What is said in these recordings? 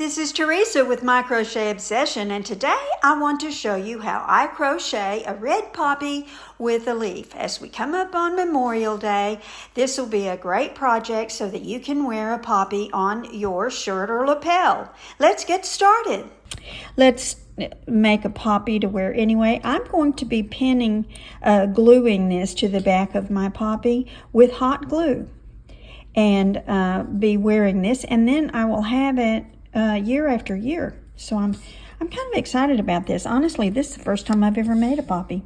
This is Teresa with My Crochet Obsession, and today I want to show you how I crochet a red poppy with a leaf. As we come up on Memorial Day, this will be a great project so that you can wear a poppy on your shirt or lapel. Let's get started. Let's make a poppy to wear anyway. I'm going to be pinning, gluing this to the back of my poppy with hot glue and be wearing this, and then I will have it year after year. So I'm kind of excited about this. Honestly, this is the first time I've ever made a poppy,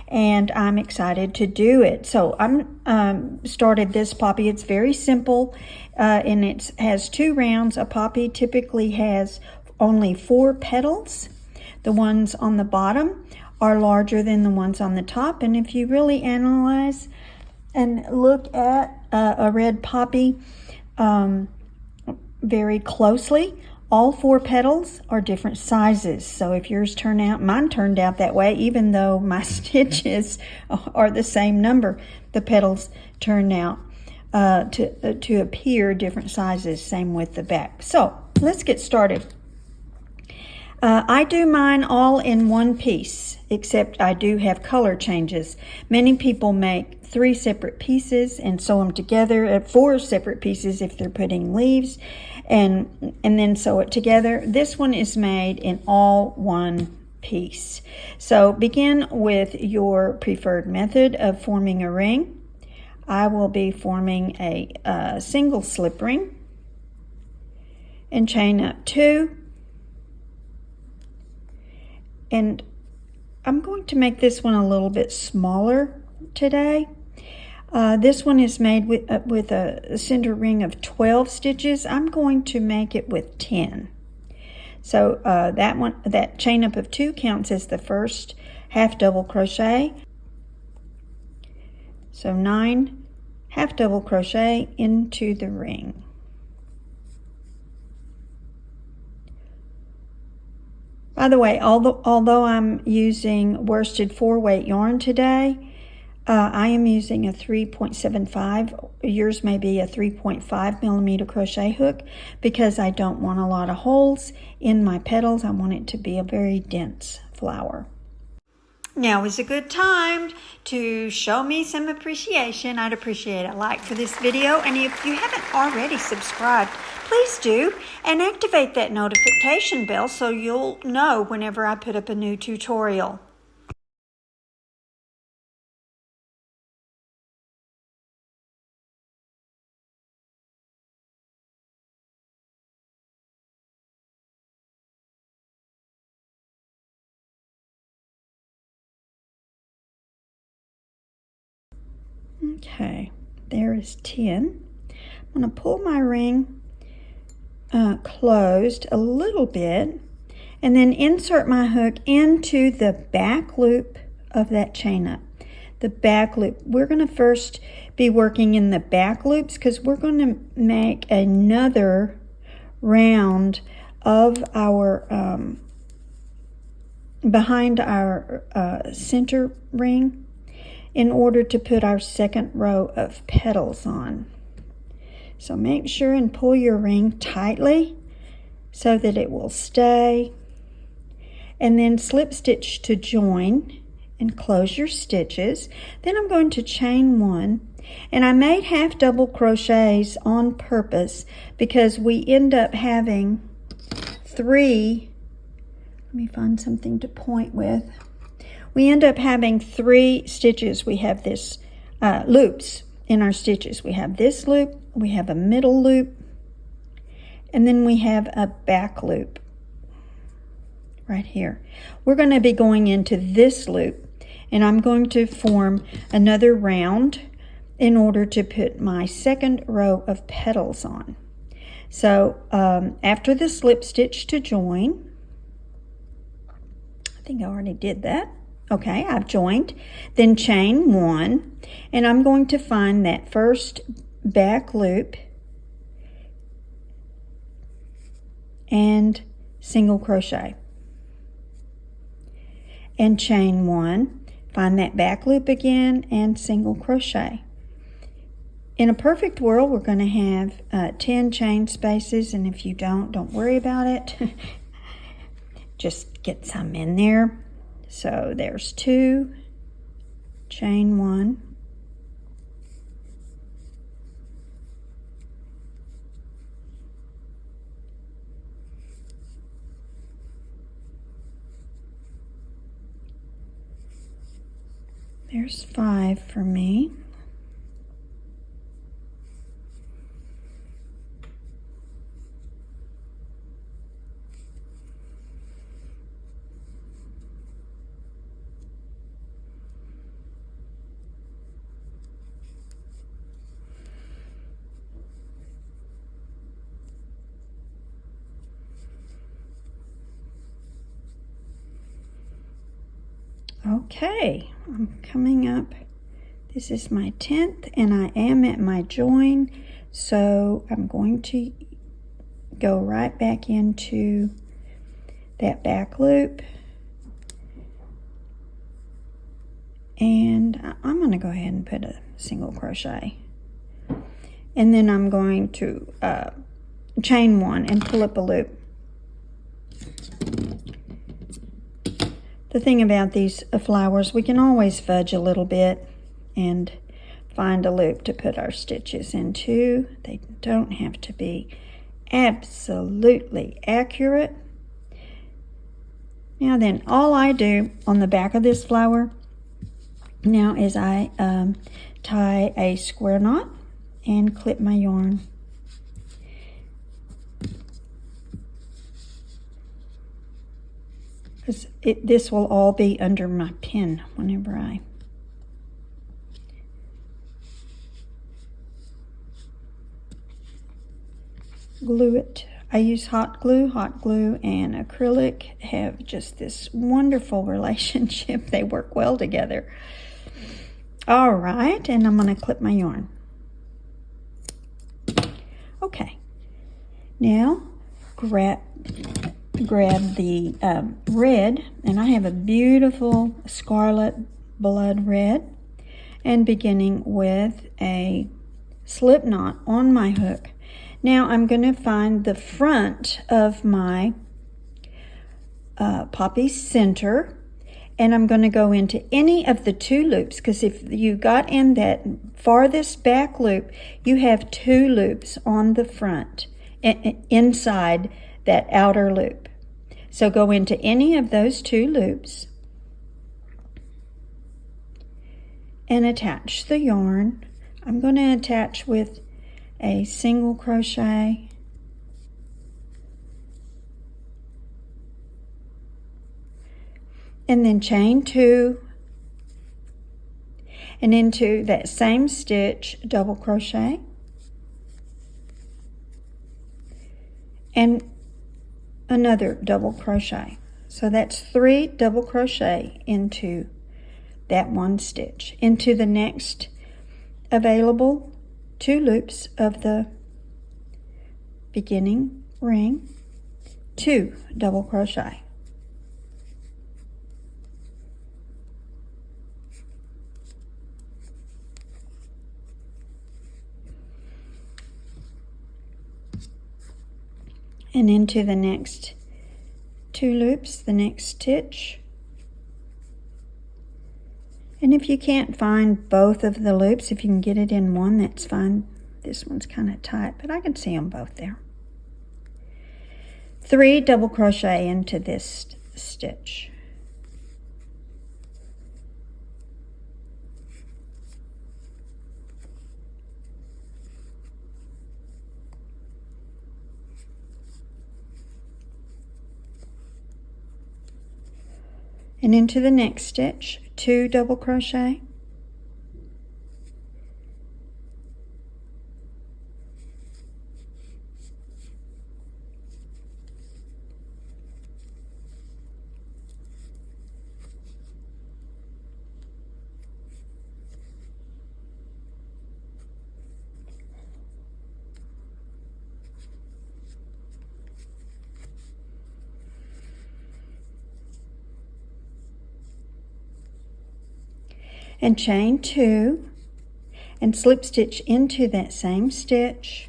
and I'm excited to do it. So I'm started this poppy. It's very simple, and it has 2 rounds. A poppy typically has only 4 petals. The ones on the bottom are larger than the ones on the top, and if you really analyze and look at a red poppy very closely, all 4 petals are different sizes. So if yours mine turned out that way, even though my stitches are the same number, the petals turned out to appear different sizes. Same with the back. So let's get started. I do mine all in one piece, except I do have color changes. Many people make 3 separate pieces and sew them together at 4 separate pieces if they're putting leaves, and then sew it together. This one is made in all one piece. So begin with your preferred method of forming a ring. I will be forming a single slip ring and chain up 2. And I'm going to make this one a little bit smaller today. This one is made with a center ring of 12 stitches. I'm going to make it with 10. So that chain up of 2 counts as the first half double crochet. So 9 half double crochet into the ring. By the way, although I'm using worsted 4-weight yarn today, I am using a 3.75. Yours may be a 3.5 millimeter crochet hook, because I don't want a lot of holes in my petals. I want it to be a very dense flower. Now is a good time to show me some appreciation. I'd appreciate a like for this video, and if you haven't already subscribed, please do, and activate that notification bell so you'll know whenever I put up a new tutorial. Okay, there is 10. I'm going to pull my ring closed a little bit, and then insert my hook into the back loop of that chain up. The back loop. We're going to first be working in the back loops, because we're going to make another round of our behind our center ring in order to put our second row of petals on. So make sure and pull your ring tightly so that it will stay, and then slip stitch to join and close your stitches. Then I'm going to chain 1, and I made half double crochets on purpose because we end up having 3. Let me find something to point with. We end up having 3 stitches. We have this loops in our stitches. We have this loop, we have a middle loop, and then we have a back loop right here. We're going to be going into this loop, and I'm going to form another round in order to put my second row of petals on. So after the slip stitch to join, I think I already did that. Okay, I've joined, then chain 1, and I'm going to find that first back loop and single crochet, and chain 1, find that back loop again and single crochet. In a perfect world, we're going to have 10 chain spaces, and if you don't worry about it. Just get some in there. So there's 2, chain 1. There's 5 for me. Okay, I'm coming up. This is my 10th, and I am at my join, so I'm going to go right back into that back loop, and I'm going to go ahead and put a single crochet, and then I'm going to chain 1 and pull up a loop. The thing about these flowers, we can always fudge a little bit and find a loop to put our stitches into. They don't have to be absolutely accurate. Now then, all I do on the back of this flower now is I tie a square knot and clip my yarn. Because this will all be under my pin whenever I glue it. I use hot glue and acrylic have just this wonderful relationship. They work well together. All right, and I'm going to clip my yarn. Okay, now grab the red, and I have a beautiful scarlet blood red, and beginning with a slip knot on my hook. Now I'm going to find the front of my poppy center, and I'm going to go into any of the 2 loops, because if you got in that farthest back loop, you have 2 loops on the front inside that outer loop. So go into any of those 2 loops and attach the yarn. I'm going to attach with a single crochet, and then chain 2, and into that same stitch double crochet, and another double crochet. So that's 3 double crochet into that 1 stitch. Into the next available 2 loops of the beginning ring, 2 double crochet. And into the next 2 loops, the next stitch. And if you can't find both of the loops, if you can get it in one, that's fine. This one's kind of tight, but I can see them both there. 3 double crochet into this stitch. And into the next stitch, 2 double crochet, and chain 2, and slip stitch into that same stitch.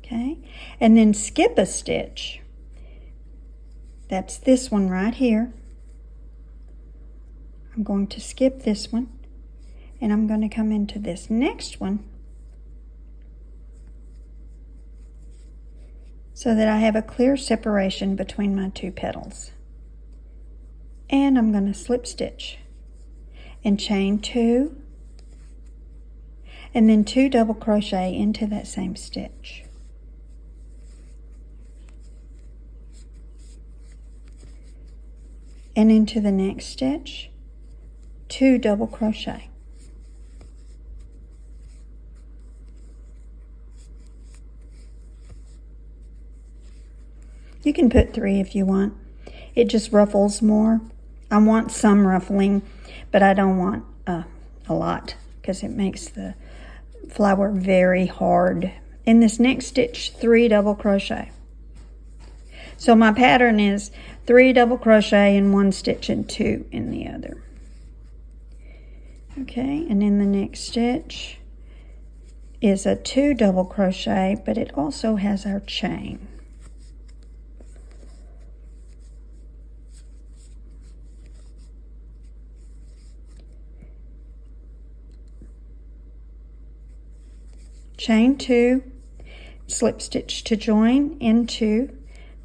Okay, and then skip a stitch. That's this one right here. I'm going to skip this one, and I'm going to come into this next one so that I have a clear separation between my two petals. And I'm going to slip stitch and chain 2, and then 2 double crochet into that same stitch. And into the next stitch, 2 double crochet. You can put 3 if you want. It just ruffles more. I want some ruffling, but I don't want a lot because it makes the flower very hard. In this next stitch, 3 double crochet. So my pattern is 3 double crochet in one stitch and 2 in the other. Okay, and in the next stitch is a 2 double crochet, but it also has our chain. Chain 2, slip stitch to join into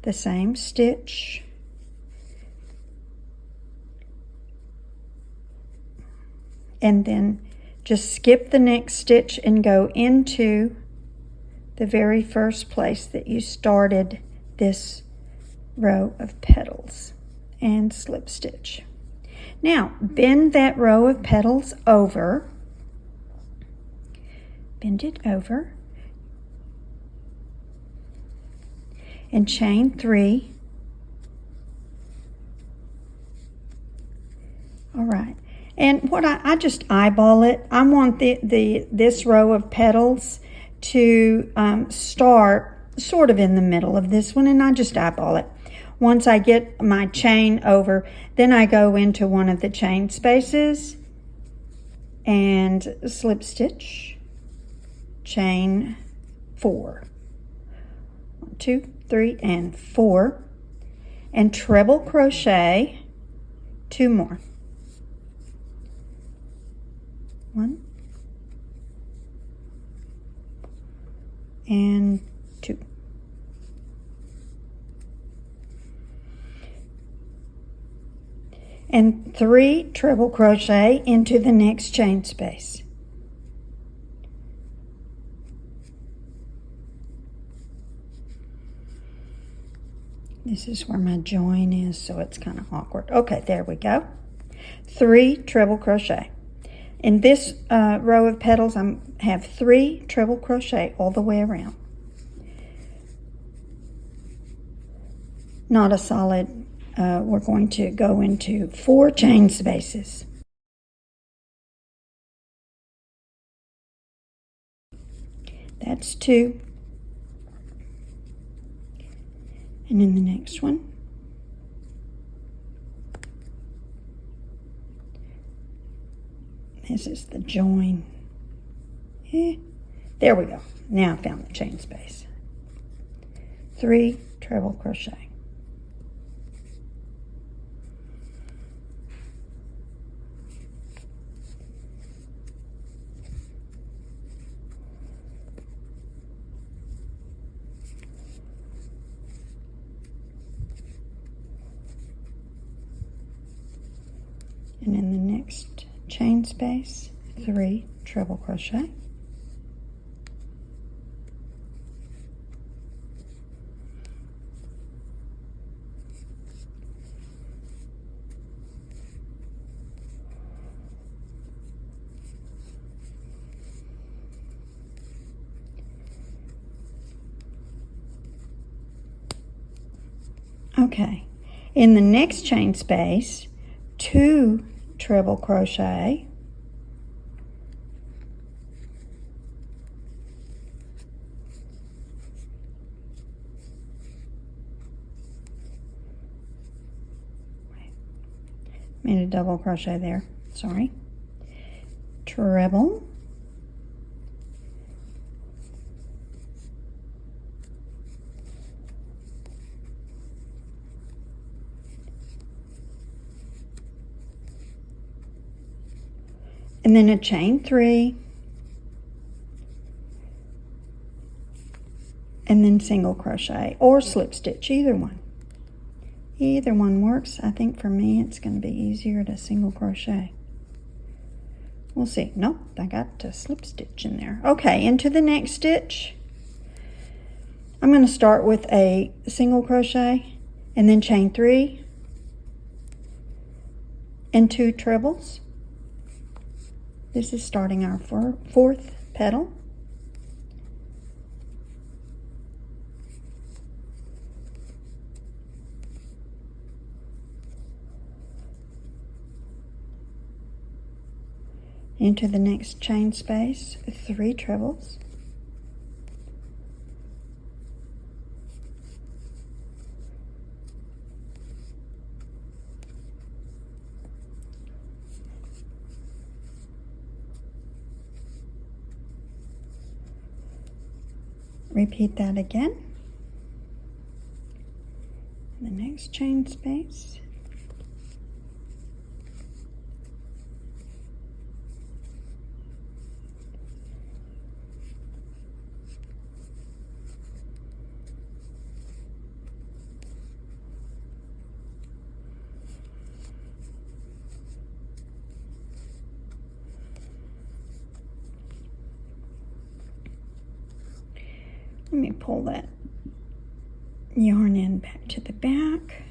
the same stitch, and then just skip the next stitch and go into the very first place that you started this row of petals and slip stitch. Now bend that row of petals over, bend it over, and chain 3. All right, and what I just eyeball it. I want this row of petals to start sort of in the middle of this one, and I just eyeball it. Once I get my chain over, then I go into one of the chain spaces and slip stitch, chain 4. 1, 2, 3, and 4, and treble crochet 2 more. 1 and 2. And 3 treble crochet into the next chain space. This is where my join is, so it's kind of awkward. Okay, there we go. 3 treble crochet. In this row of petals, I have 3 treble crochet all the way around. Not a solid, we're going to go into 4 chain spaces. That's 2. And in the next one, this is the join. There we go. Now I found the chain space. 3 treble crochet. And in the next chain space, 3 treble crochet. Okay, in the next chain space, 2 treble crochet, Made a double crochet there, sorry. Treble. And then a chain 3. And then single crochet or slip stitch, either one. Either one works. I think for me it's going to be easier to single crochet. We'll see. Nope, I got a slip stitch in there. Okay, into the next stitch. I'm going to start with a single crochet and then chain 3 and 2 trebles. This is starting our fourth petal. Into the next chain space, 3 trebles. Repeat that again. The next chain space. Let me pull that yarn in back to the back.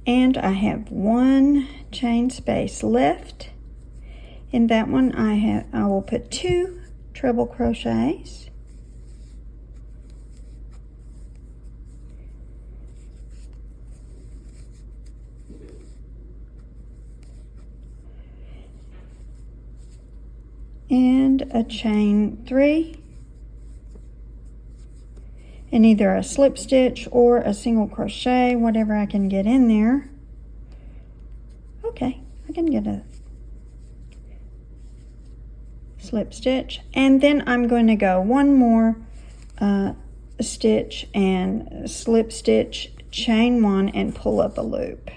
And I have 1 chain space left. In that one I will put 2 treble crochets. And a chain 3. And either a slip stitch or a single crochet, whatever I can get in there. Okay, I can get a slip stitch. And then I'm going to go 1 more stitch and slip stitch, chain 1 and pull up a loop.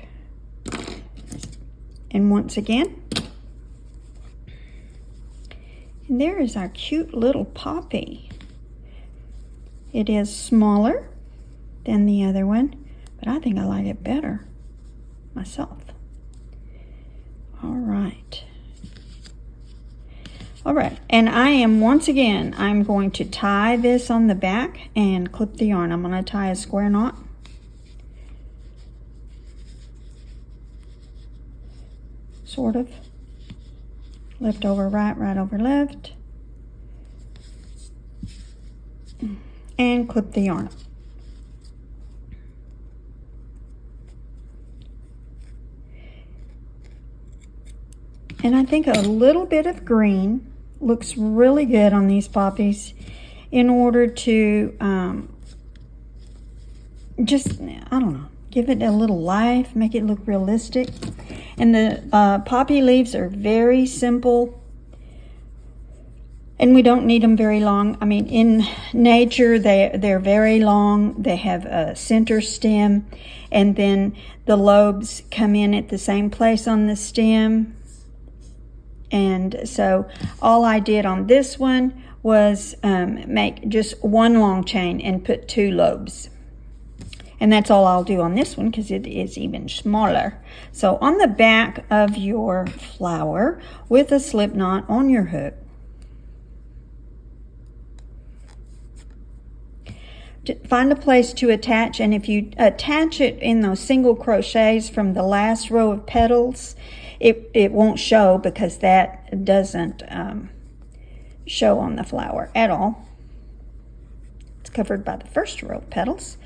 And once again, and there is our cute little poppy. It is smaller than the other one, but I think I like it better myself. All right. All right, and I'm going to tie this on the back and clip the yarn. I'm going to tie a square knot. Sort of. Left over right, right over left. And clip the yarn up. And I think a little bit of green looks really good on these poppies in order to just, I don't know, give it a little life, make it look realistic. And the poppy leaves are very simple. And we don't need them very long. I mean, in nature, they're very long. They have a center stem, and then the lobes come in at the same place on the stem. And so all I did on this one was make just 1 long chain and put 2 lobes. And that's all I'll do on this one because it is even smaller. So on the back of your flower with a slip knot on your hook, find a place to attach, and if you attach it in those single crochets from the last row of petals, it won't show because that doesn't show on the flower at all. It's covered by the first row of petals.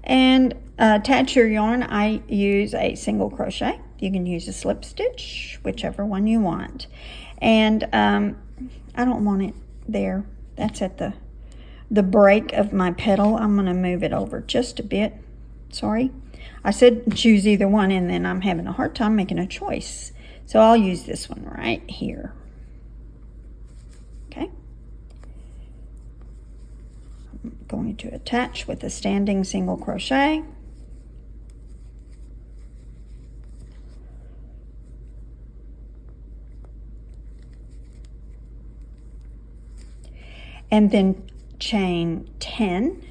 And attach your yarn. I use a single crochet. You can use a slip stitch, whichever one you want. And I don't want it there. That's at the break of my petal. I'm going to move it over just a bit. Sorry, I said choose either one, and then I'm having a hard time making a choice. So I'll use this one right here. Okay. I'm going to attach with a standing single crochet. And then chain 10.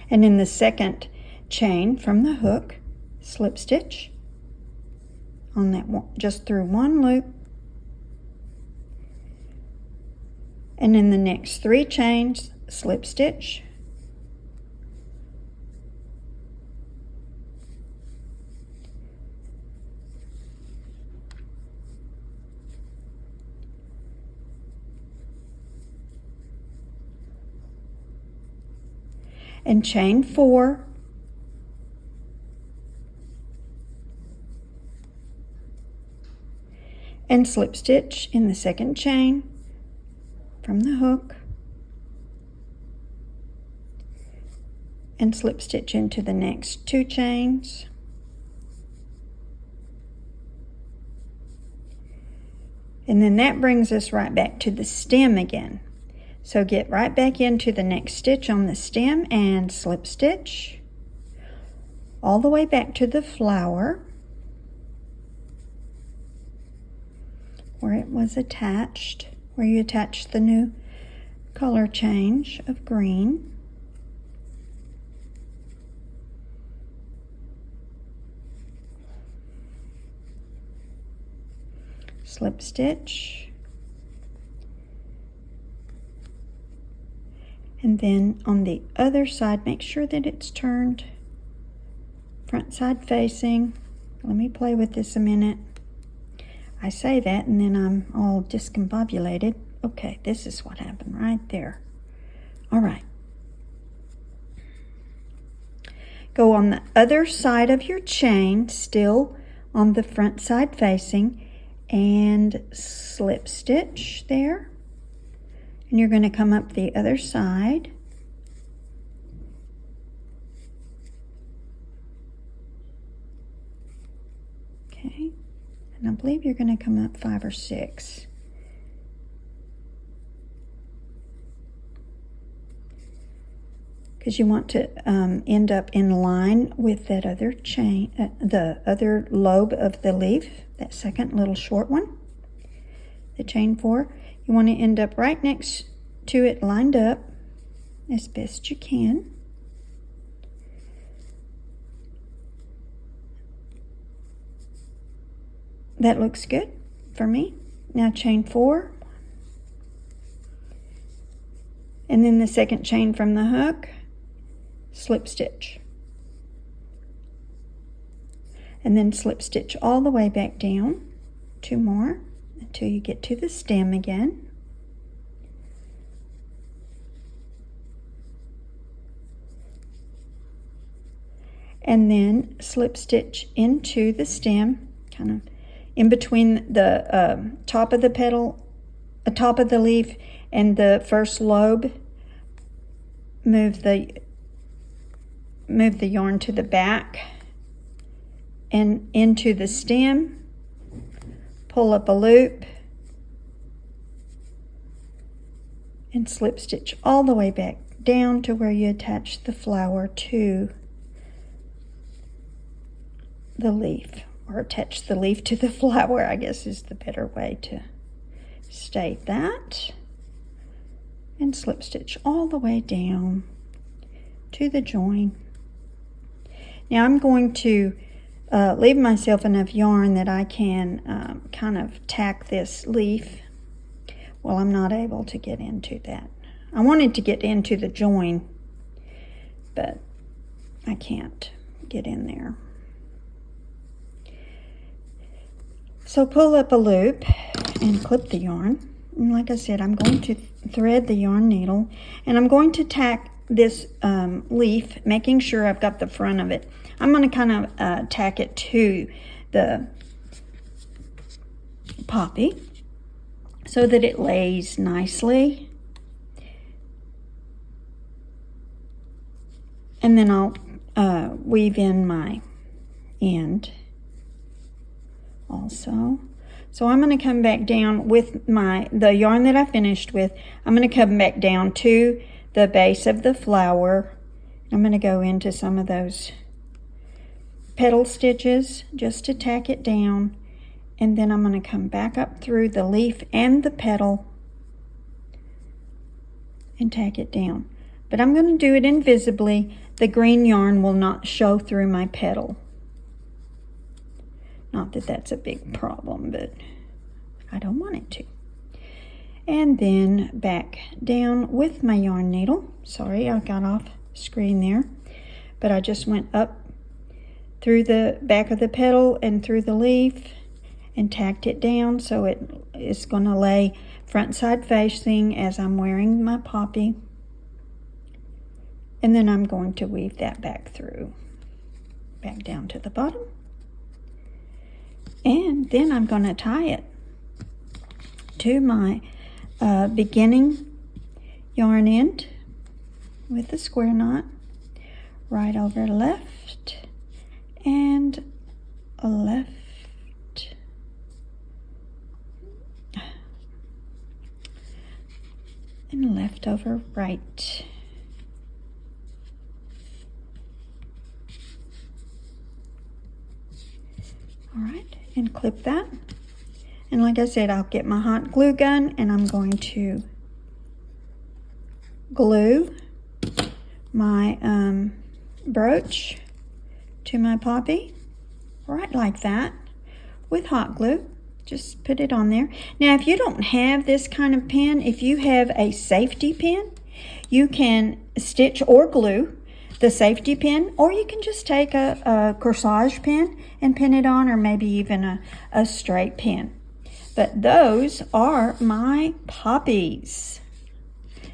And in the second chain from the hook, slip stitch on that one, just through one loop. And in the next 3 chains, slip stitch. And chain 4, and slip stitch in the second chain from the hook, and slip stitch into the next 2 chains, and then that brings us right back to the stem again. So get right back into the next stitch on the stem and slip stitch all the way back to the flower where it was attached, where you attached the new color change of green. Slip stitch. And then on the other side, make sure that it's turned front side facing. Let me play with this a minute. I say that and then I'm all discombobulated. Okay, this is what happened right there. All right. Go on the other side of your chain, still on the front side facing, and slip stitch there. And you're going to come up the other side. Okay, and I believe you're going to come up 5 or 6. Because you want to end up in line with that other chain, the other lobe of the leaf, that second little short one, the chain 4. You want to end up right next to it, lined up as best you can. That looks good for me. Now chain 4. And then the second chain from the hook, slip stitch. And then slip stitch all the way back down, 2 more, until you get to the stem again. And then slip stitch into the stem, kind of in between the top of the petal, top of the leaf and the first lobe. Move the yarn to the back and into the stem. Pull up a loop and slip stitch all the way back down to where you attach the flower to the leaf, or attach the leaf to the flower, I guess is the better way to state that. And slip stitch all the way down to the join. Now I'm going to leave myself enough yarn that I can kind of tack this leaf. Well, I'm not able to get into that. I wanted to get into the join, but I can't get in there. So pull up a loop and clip the yarn. And like I said, I'm going to thread the yarn needle, and I'm going to tack this leaf, making sure I've got the front of it. I'm going to kind of tack it to the poppy so that it lays nicely. And then I'll weave in my end also. So I'm going to come back down with the yarn that I finished with. I'm going to come back down to the base of the flower. I'm going to go into some of those petal stitches just to tack it down, and then I'm going to come back up through the leaf and the petal and tack it down. But I'm going to do it invisibly. The green yarn will not show through my petal. Not that that's a big problem, but I don't want it to. And then back down with my yarn needle. Sorry, I got off screen there, but I just went up through the back of the petal and through the leaf and tacked it down so it is going to lay front side facing as I'm wearing my poppy. And then I'm going to weave that back through, back down to the bottom. And then I'm going to tie it to my beginning yarn end with the square knot, right over left and a left, and left over right. All right, and clip that. And like I said, I'll get my hot glue gun and I'm going to glue my brooch to my poppy, right like that, with hot glue. Just put it on there. Now, if you don't have this kind of pin, if you have a safety pin, you can stitch or glue the safety pin, or you can just take a corsage pin and pin it on, or maybe even a straight pin. But those are my poppies.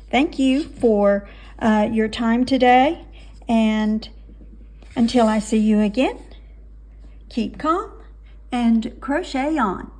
Thank you for your time today, and until I see you again, keep calm and crochet on.